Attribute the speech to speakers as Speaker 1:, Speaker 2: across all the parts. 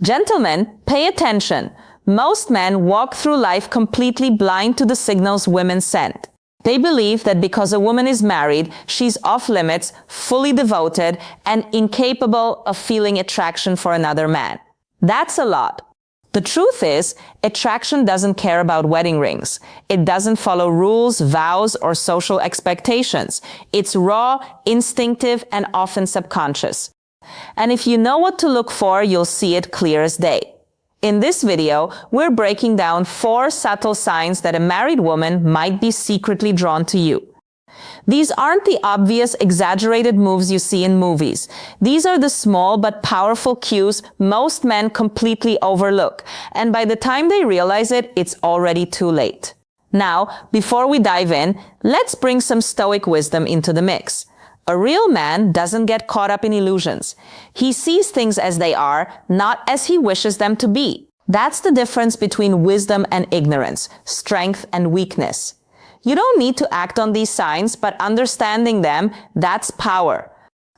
Speaker 1: Gentlemen, pay attention. Most men walk through life completely blind to the signals women send. They believe that because a woman is married, she's off limits, fully devoted, and incapable of feeling attraction for another man. That's a lot. The truth is, attraction doesn't care about wedding rings. It doesn't follow rules, vows, or social expectations. It's raw, instinctive, and often subconscious. And if you know what to look for, you'll see it clear as day. In this video, we're breaking down 4 subtle signs that a married woman might be secretly drawn to you. These aren't the obvious, exaggerated moves you see in movies. These are the small but powerful cues most men completely overlook, and by the time they realize it, it's already too late. Now, before we dive in, let's bring some stoic wisdom into the mix. A real man doesn't get caught up in illusions. He sees things as they are, not as he wishes them to be. That's the difference between wisdom and ignorance, strength and weakness. You don't need to act on these signs, but understanding them, that's power.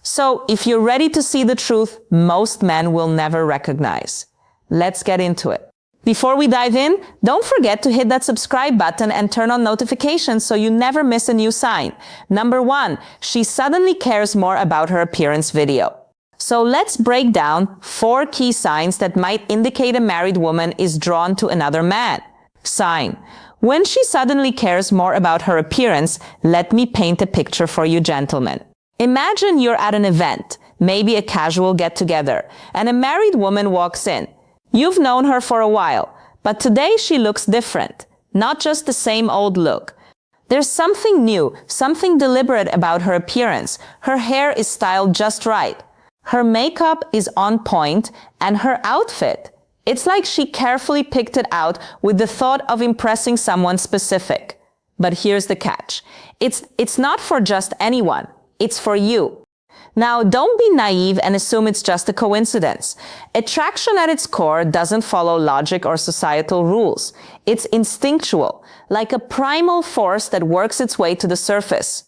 Speaker 1: So, if you're ready to see the truth most men will never recognize. Let's get into it. Before we dive in, don't forget to hit that subscribe button and turn on notifications so you never miss a new sign. Number 1, she suddenly cares more about her appearance video. So let's break down 4 key signs that might indicate a married woman is drawn to another man. Sign: when she suddenly cares more about her appearance, let me paint a picture for you, gentlemen. Imagine you're at an event, maybe a casual get-together, and a married woman walks in. You've known her for a while, but today she looks different. Not just the same old look. There's something new, something deliberate about her appearance. Her hair is styled just right. Her makeup is on point, and her outfit, it's like she carefully picked it out with the thought of impressing someone specific. But here's the catch. It's not for just anyone. It's for you. Now, don't be naive and assume it's just a coincidence. Attraction at its core doesn't follow logic or societal rules. It's instinctual, like a primal force that works its way to the surface.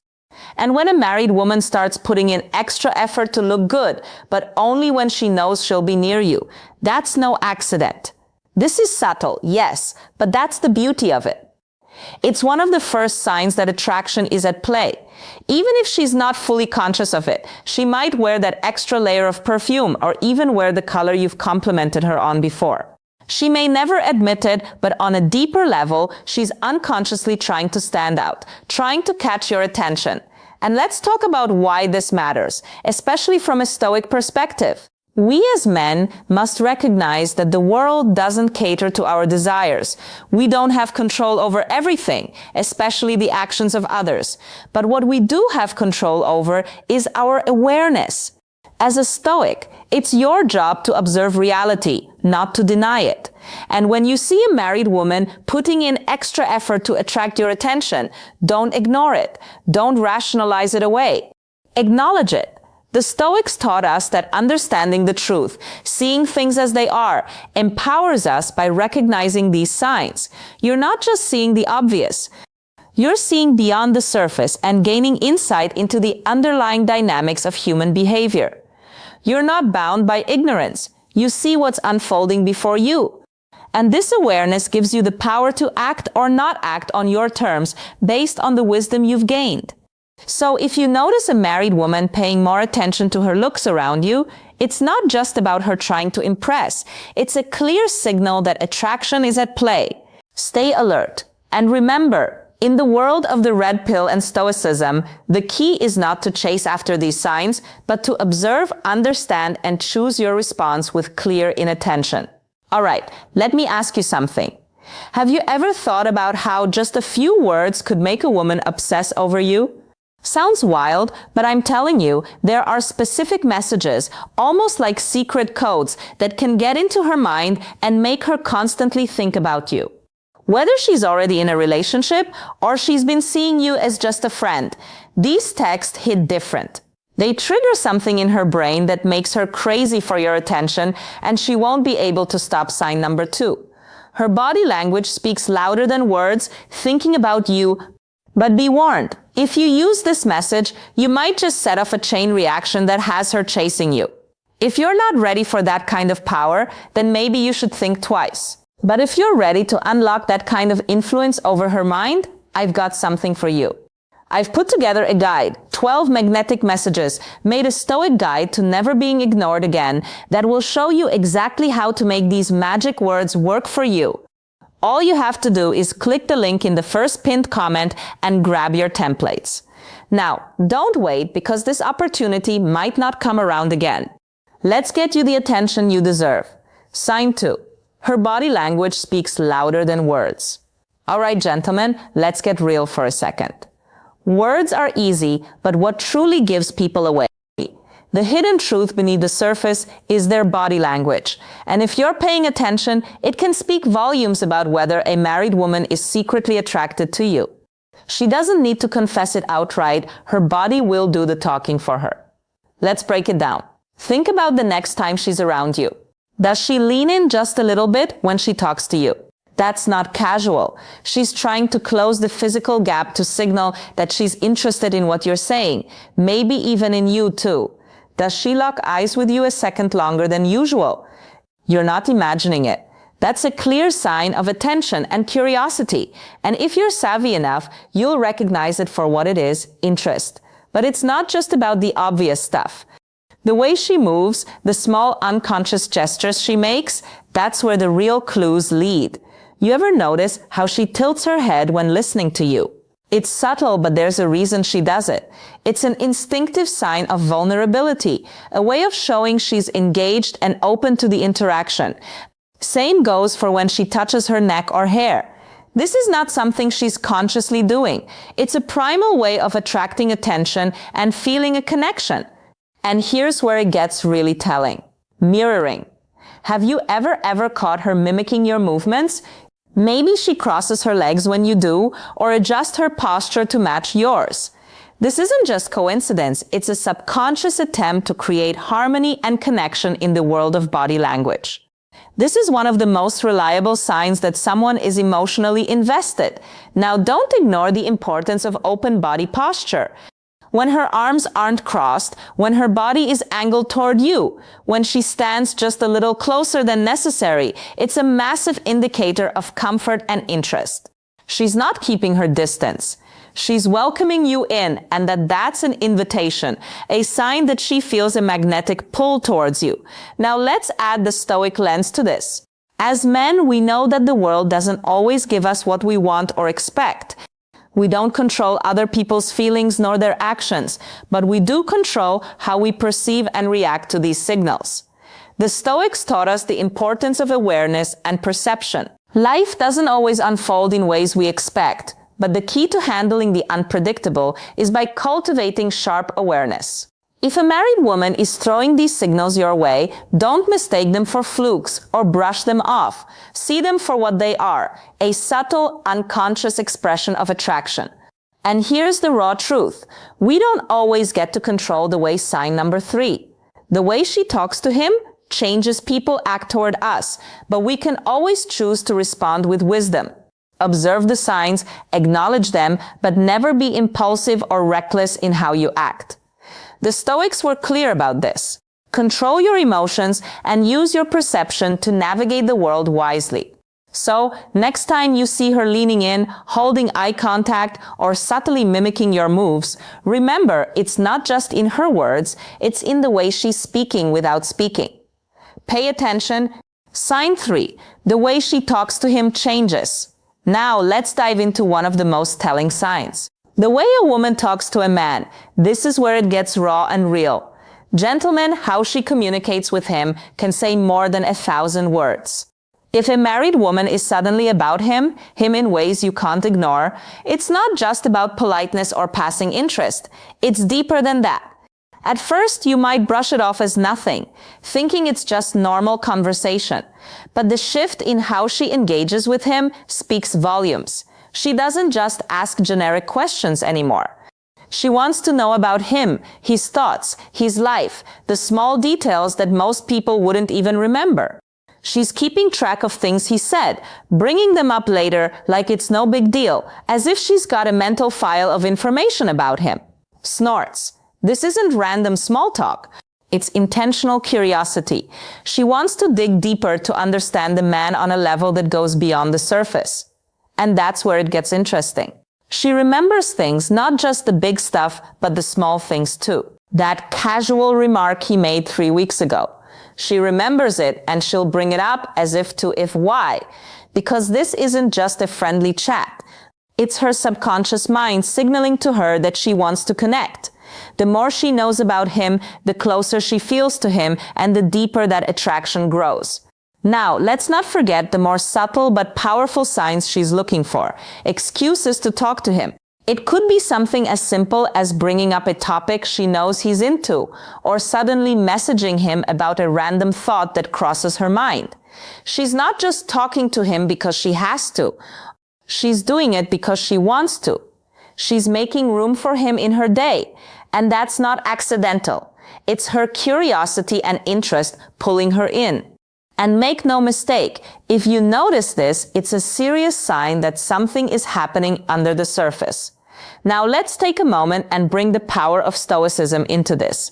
Speaker 1: And when a married woman starts putting in extra effort to look good, but only when she knows she'll be near you, that's no accident. This is subtle, yes, but that's the beauty of it. It's one of the first signs that attraction is at play. Even if she's not fully conscious of it, she might wear that extra layer of perfume or even wear the color you've complimented her on before. She may never admit it, but on a deeper level, she's unconsciously trying to stand out, trying to catch your attention. And let's talk about why this matters, especially from a stoic perspective. We as men must recognize that the world doesn't cater to our desires. We don't have control over everything, especially the actions of others. But what we do have control over is our awareness. As a Stoic, it's your job to observe reality, not to deny it. And when you see a married woman putting in extra effort to attract your attention, don't ignore it. Don't rationalize it away. Acknowledge it. The Stoics taught us that understanding the truth, seeing things as they are, empowers us by recognizing these signs. You're not just seeing the obvious. You're seeing beyond the surface and gaining insight into the underlying dynamics of human behavior. You're not bound by ignorance. You see what's unfolding before you. And this awareness gives you the power to act or not act on your terms based on the wisdom you've gained. So if you notice a married woman paying more attention to her looks around you, it's not just about her trying to impress. It's a clear signal that attraction is at play. Stay alert. And remember, in the world of the red pill and stoicism, the key is not to chase after these signs, but to observe, understand, and choose your response with clear inattention. All right, let me ask you something. Have you ever thought about how just a few words could make a woman obsess over you? Sounds wild, but I'm telling you, there are specific messages, almost like secret codes, that can get into her mind and make her constantly think about you. Whether she's already in a relationship or she's been seeing you as just a friend, these texts hit different. They trigger something in her brain that makes her crazy for your attention, and she won't be able to stop. Sign number 2. Her body language speaks louder than words, thinking about you. But be warned, if you use this message, you might just set off a chain reaction that has her chasing you. If you're not ready for that kind of power, then maybe you should think twice. But if you're ready to unlock that kind of influence over her mind, I've got something for you. I've put together a guide, 12 magnetic messages, made a Stoic guide to never being ignored again, that will show you exactly how to make these magic words work for you. All you have to do is click the link in the first pinned comment and grab your templates. Now, don't wait, because this opportunity might not come around again. Let's get you the attention you deserve. Sign 2. Her body language speaks louder than words. All right, gentlemen, let's get real for a second. Words are easy, but what truly gives people away? The hidden truth beneath the surface is their body language. And if you're paying attention, it can speak volumes about whether a married woman is secretly attracted to you. She doesn't need to confess it outright. Her body will do the talking for her. Let's break it down. Think about the next time she's around you. Does she lean in just a little bit when she talks to you? That's not casual. She's trying to close the physical gap to signal that she's interested in what you're saying, maybe even in you too. Does she lock eyes with you a second longer than usual? You're not imagining it. That's a clear sign of attention and curiosity. And if you're savvy enough, you'll recognize it for what it is, interest. But it's not just about the obvious stuff. The way she moves, the small unconscious gestures she makes, that's where the real clues lead. You ever notice how she tilts her head when listening to you? It's subtle, but there's a reason she does it. It's an instinctive sign of vulnerability, a way of showing she's engaged and open to the interaction. Same goes for when she touches her neck or hair. This is not something she's consciously doing. It's a primal way of attracting attention and feeling a connection. And here's where it gets really telling. Mirroring. Have you ever caught her mimicking your movements? Maybe she crosses her legs when you do, or adjusts her posture to match yours. This isn't just coincidence, it's a subconscious attempt to create harmony and connection in the world of body language. This is one of the most reliable signs that someone is emotionally invested. Now, don't ignore the importance of open body posture. When her arms aren't crossed, when her body is angled toward you, when she stands just a little closer than necessary, it's a massive indicator of comfort and interest. She's not keeping her distance. She's welcoming you in, and that's an invitation, a sign that she feels a magnetic pull towards you. Now let's add the Stoic lens to this. As men, we know that the world doesn't always give us what we want or expect. We don't control other people's feelings nor their actions, but we do control how we perceive and react to these signals. The Stoics taught us the importance of awareness and perception. Life doesn't always unfold in ways we expect, but the key to handling the unpredictable is by cultivating sharp awareness. If a married woman is throwing these signals your way, don't mistake them for flukes or brush them off. See them for what they are, a subtle, unconscious expression of attraction. And here's the raw truth. We don't always get to control the way sign number 3. The way she talks to him changes people act toward us, but we can always choose to respond with wisdom. Observe the signs, acknowledge them, but never be impulsive or reckless in how you act. The Stoics were clear about this. Control your emotions and use your perception to navigate the world wisely. So, next time you see her leaning in, holding eye contact, or subtly mimicking your moves, remember it's not just in her words, it's in the way she's speaking without speaking. Pay attention. Sign 3. The way she talks to him changes. Now, let's dive into one of the most telling signs. The way a woman talks to a man, this is where it gets raw and real. Gentlemen, how she communicates with him can say more than 1,000 words. If a married woman is suddenly about him in ways you can't ignore, it's not just about politeness or passing interest. It's deeper than that. At first, you might brush it off as nothing, thinking it's just normal conversation. But the shift in how she engages with him speaks volumes. She doesn't just ask generic questions anymore. She wants to know about him, his thoughts, his life, the small details that most people wouldn't even remember. She's keeping track of things he said, bringing them up later like it's no big deal, as if she's got a mental file of information about him. Snorts. This isn't random small talk. It's intentional curiosity. She wants to dig deeper to understand the man on a level that goes beyond the surface. And that's where it gets interesting. She remembers things, not just the big stuff, but the small things too. That casual remark he made 3 weeks ago. She remembers it and she'll bring it up as if why? Because this isn't just a friendly chat. It's her subconscious mind signaling to her that she wants to connect. The more she knows about him, the closer she feels to him and the deeper that attraction grows. Now, let's not forget the more subtle but powerful signs she's looking for. Excuses to talk to him. It could be something as simple as bringing up a topic she knows he's into, or suddenly messaging him about a random thought that crosses her mind. She's not just talking to him because she has to. She's doing it because she wants to. She's making room for him in her day. And that's not accidental. It's her curiosity and interest pulling her in. And make no mistake, if you notice this, it's a serious sign that something is happening under the surface. Now let's take a moment and bring the power of Stoicism into this.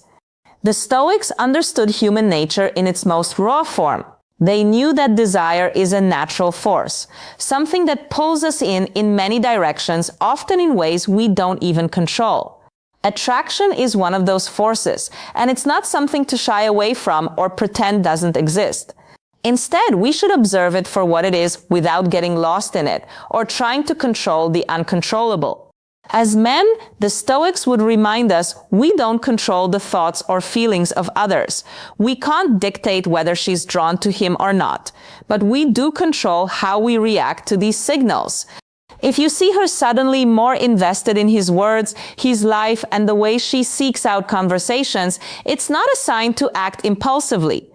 Speaker 1: The Stoics understood human nature in its most raw form. They knew that desire is a natural force, something that pulls us in many directions, often in ways we don't even control. Attraction is one of those forces, and it's not something to shy away from or pretend doesn't exist. Instead, we should observe it for what it is without getting lost in it or trying to control the uncontrollable. As men, the Stoics would remind us we don't control the thoughts or feelings of others. We can't dictate whether she's drawn to him or not, but we do control how we react to these signals. If you see her suddenly more invested in his words, his life, and the way she seeks out conversations, it's not a sign to act impulsively.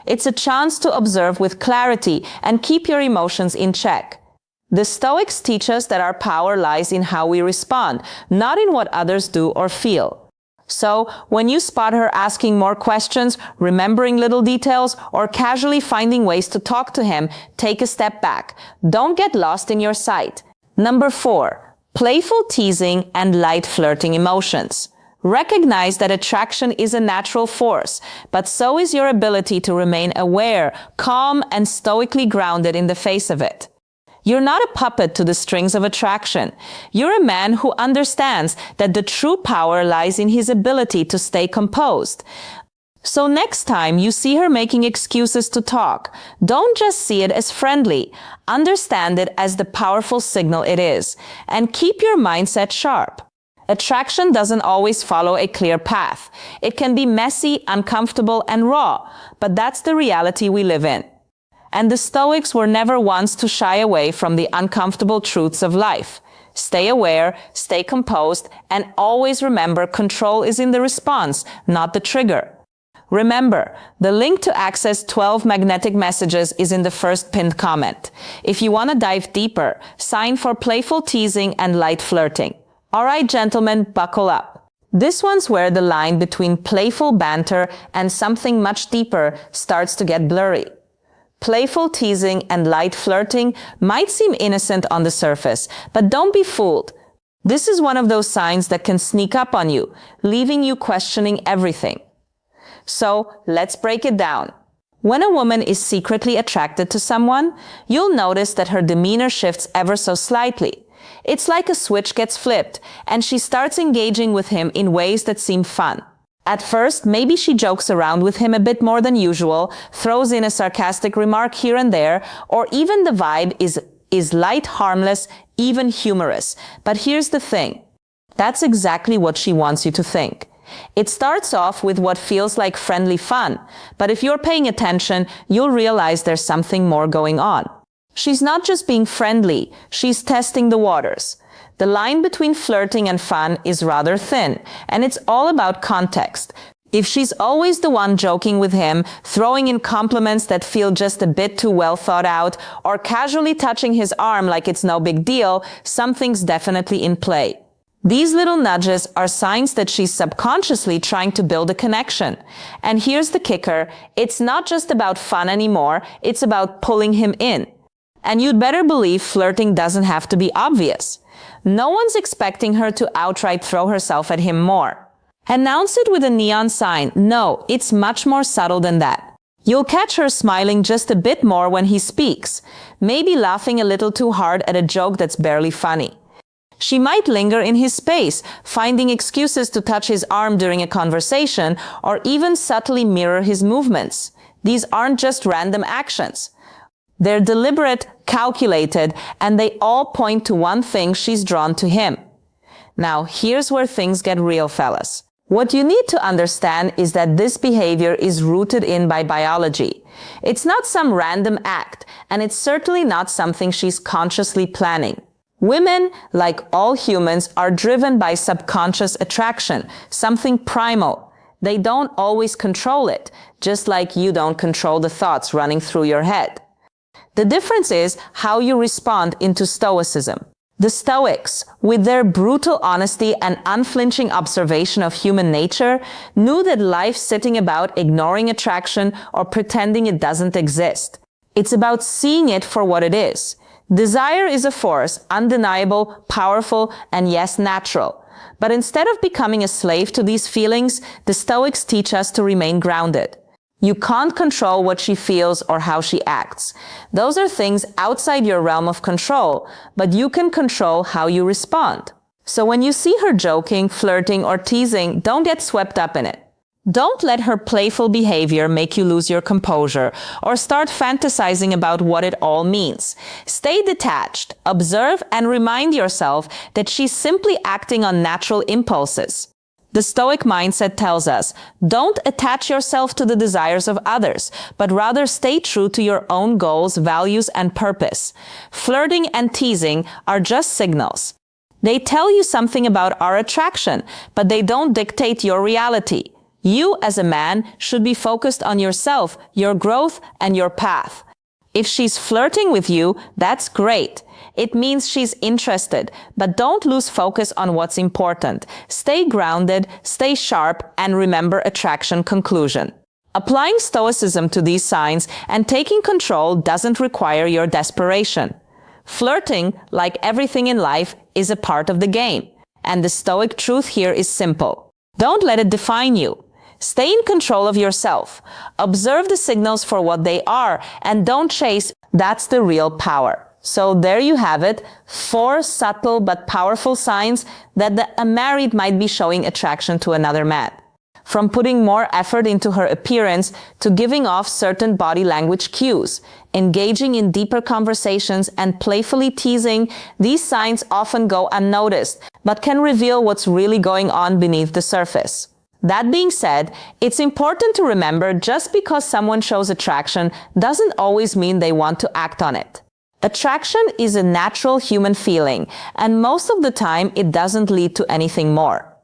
Speaker 1: It's a chance to observe with clarity and keep your emotions in check. The Stoics teach us that our power lies in how we respond, not in what others do or feel. So, when you spot her asking more questions, remembering little details, or casually finding ways to talk to him, take a step back. Don't get lost in your sight. Number 4, playful teasing and light flirting emotions. Recognize that attraction is a natural force, but so is your ability to remain aware, calm, and stoically grounded in the face of it. You're not a puppet to the strings of attraction. You're a man who understands that the true power lies in his ability to stay composed. So next time you see her making excuses to talk, don't just see it as friendly. Understand it as the powerful signal it is, and keep your mindset sharp. Attraction doesn't always follow a clear path. It can be messy, uncomfortable, and raw, but that's the reality we live in. And the Stoics were never ones to shy away from the uncomfortable truths of life. Stay aware, stay composed, and always remember control is in the response, not the trigger. Remember, the link to access 12 magnetic messages is in the first pinned comment. If you want to dive deeper, sign for playful teasing and light flirting. All right, gentlemen, buckle up. This one's where the line between playful banter and something much deeper starts to get blurry. Playful teasing and light flirting might seem innocent on the surface, but don't be fooled. This is one of those signs that can sneak up on you, leaving you questioning everything. So let's break it down. When a woman is secretly attracted to someone, you'll notice that her demeanor shifts ever so slightly. It's like a switch gets flipped, and she starts engaging with him in ways that seem fun. At first, maybe she jokes around with him a bit more than usual, throws in a sarcastic remark here and there, or even the vibe is light, harmless, even humorous. But here's the thing. That's exactly what she wants you to think. It starts off with what feels like friendly fun, but if you're paying attention, you'll realize there's something more going on. She's not just being friendly, she's testing the waters. The line between flirting and fun is rather thin, and it's all about context. If she's always the one joking with him, throwing in compliments that feel just a bit too well thought out, or casually touching his arm like it's no big deal, something's definitely in play. These little nudges are signs that she's subconsciously trying to build a connection. And here's the kicker, it's not just about fun anymore, it's about pulling him in. And you'd better believe flirting doesn't have to be obvious. No one's expecting her to outright throw herself at him more. Announce it with a neon sign. No, it's much more subtle than that. You'll catch her smiling just a bit more when he speaks, maybe laughing a little too hard at a joke that's barely funny. She might linger in his space, finding excuses to touch his arm during a conversation, or even subtly mirror his movements. These aren't just random actions. They're deliberate, calculated, and they all point to one thing: she's drawn to him. Now, here's where things get real, fellas. What you need to understand is that this behavior is rooted in by biology. It's not some random act, and it's certainly not something she's consciously planning. Women, like all humans, are driven by subconscious attraction, something primal. They don't always control it, just like you don't control the thoughts running through your head. The difference is how you respond into Stoicism. The Stoics, with their brutal honesty and unflinching observation of human nature, knew that life's sitting about ignoring attraction or pretending it doesn't exist. It's about seeing it for what it is. Desire is a force, undeniable, powerful, and yes, natural. But instead of becoming a slave to these feelings, the Stoics teach us to remain grounded. You can't control what she feels or how she acts. Those are things outside your realm of control, but you can control how you respond. So when you see her joking, flirting, or teasing, don't get swept up in it. Don't let her playful behavior make you lose your composure or start fantasizing about what it all means. Stay detached, observe, and remind yourself that she's simply acting on natural impulses. The Stoic mindset tells us, don't attach yourself to the desires of others, but rather stay true to your own goals, values, and purpose. Flirting and teasing are just signals. They tell you something about our attraction, but they don't dictate your reality. You, as a man, should be focused on yourself, your growth, and your path. If she's flirting with you, that's great. It means she's interested, but don't lose focus on what's important. Stay grounded, stay sharp, and remember attraction conclusion. Applying Stoicism to these signs and taking control doesn't require your desperation. Flirting, like everything in life, is a part of the game. And the Stoic truth here is simple. Don't let it define you. Stay in control of yourself. Observe the signals for what they are and don't chase. That's the real power. So there you have it, 4 subtle but powerful signs that the unmarried might be showing attraction to another man. From putting more effort into her appearance to giving off certain body language cues, engaging in deeper conversations and playfully teasing, these signs often go unnoticed, but can reveal what's really going on beneath the surface. That being said, it's important to remember just because someone shows attraction doesn't always mean they want to act on it. Attraction is a natural human feeling, and most of the time it doesn't lead to anything more.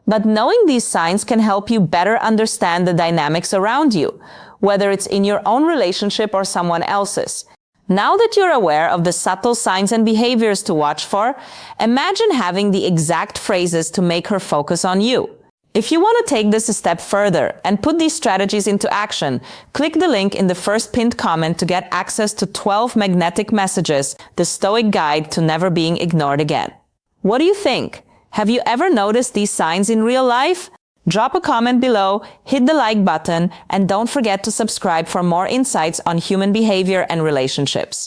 Speaker 1: But knowing these signs can help you better understand the dynamics around you, whether it's in your own relationship or someone else's. Now that you're aware of the subtle signs and behaviors to watch for, imagine having the exact phrases to make her focus on you. If you want to take this a step further and put these strategies into action, click the link in the first pinned comment to get access to 12 magnetic messages, the Stoic guide to never being ignored again. What do you think? Have you ever noticed these signs in real life? Drop a comment below, hit the like button, and don't forget to subscribe for more insights on human behavior and relationships.